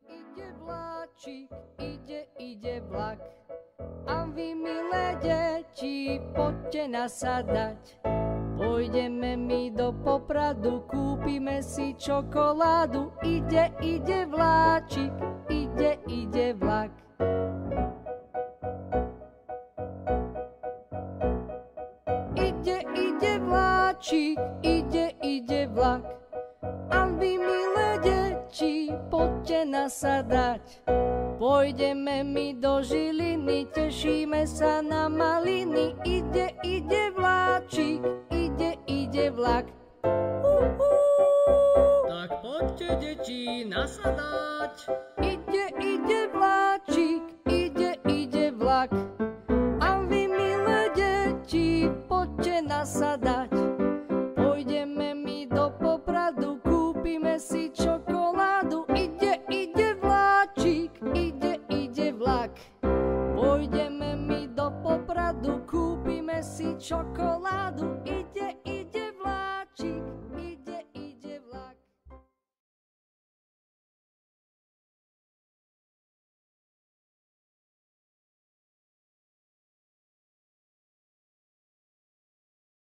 Ide vláčik, ide vlak. A vy, milé deti, poďte nasadať. Pôjdeme my do Popradu, kúpime si čokoládu. Ide vláčik, ide vlak. Ide vláčik, ide vlak. A vy, milé deti, poďte nasadať. Pôjdeme my do Žiliny, tešíme sa na maliny. Ide vláčik, ide vlak. Tak poďte, deti, nasadať. Ide vláčik, ide vlak. A vy, milé deti, poďte nasadať. Pôjdeme my do Popradu, kúpime si čokoládu. Ide vláčik, ide vlak. Pôjdeme my do Popradu, kúpime si čokoládu.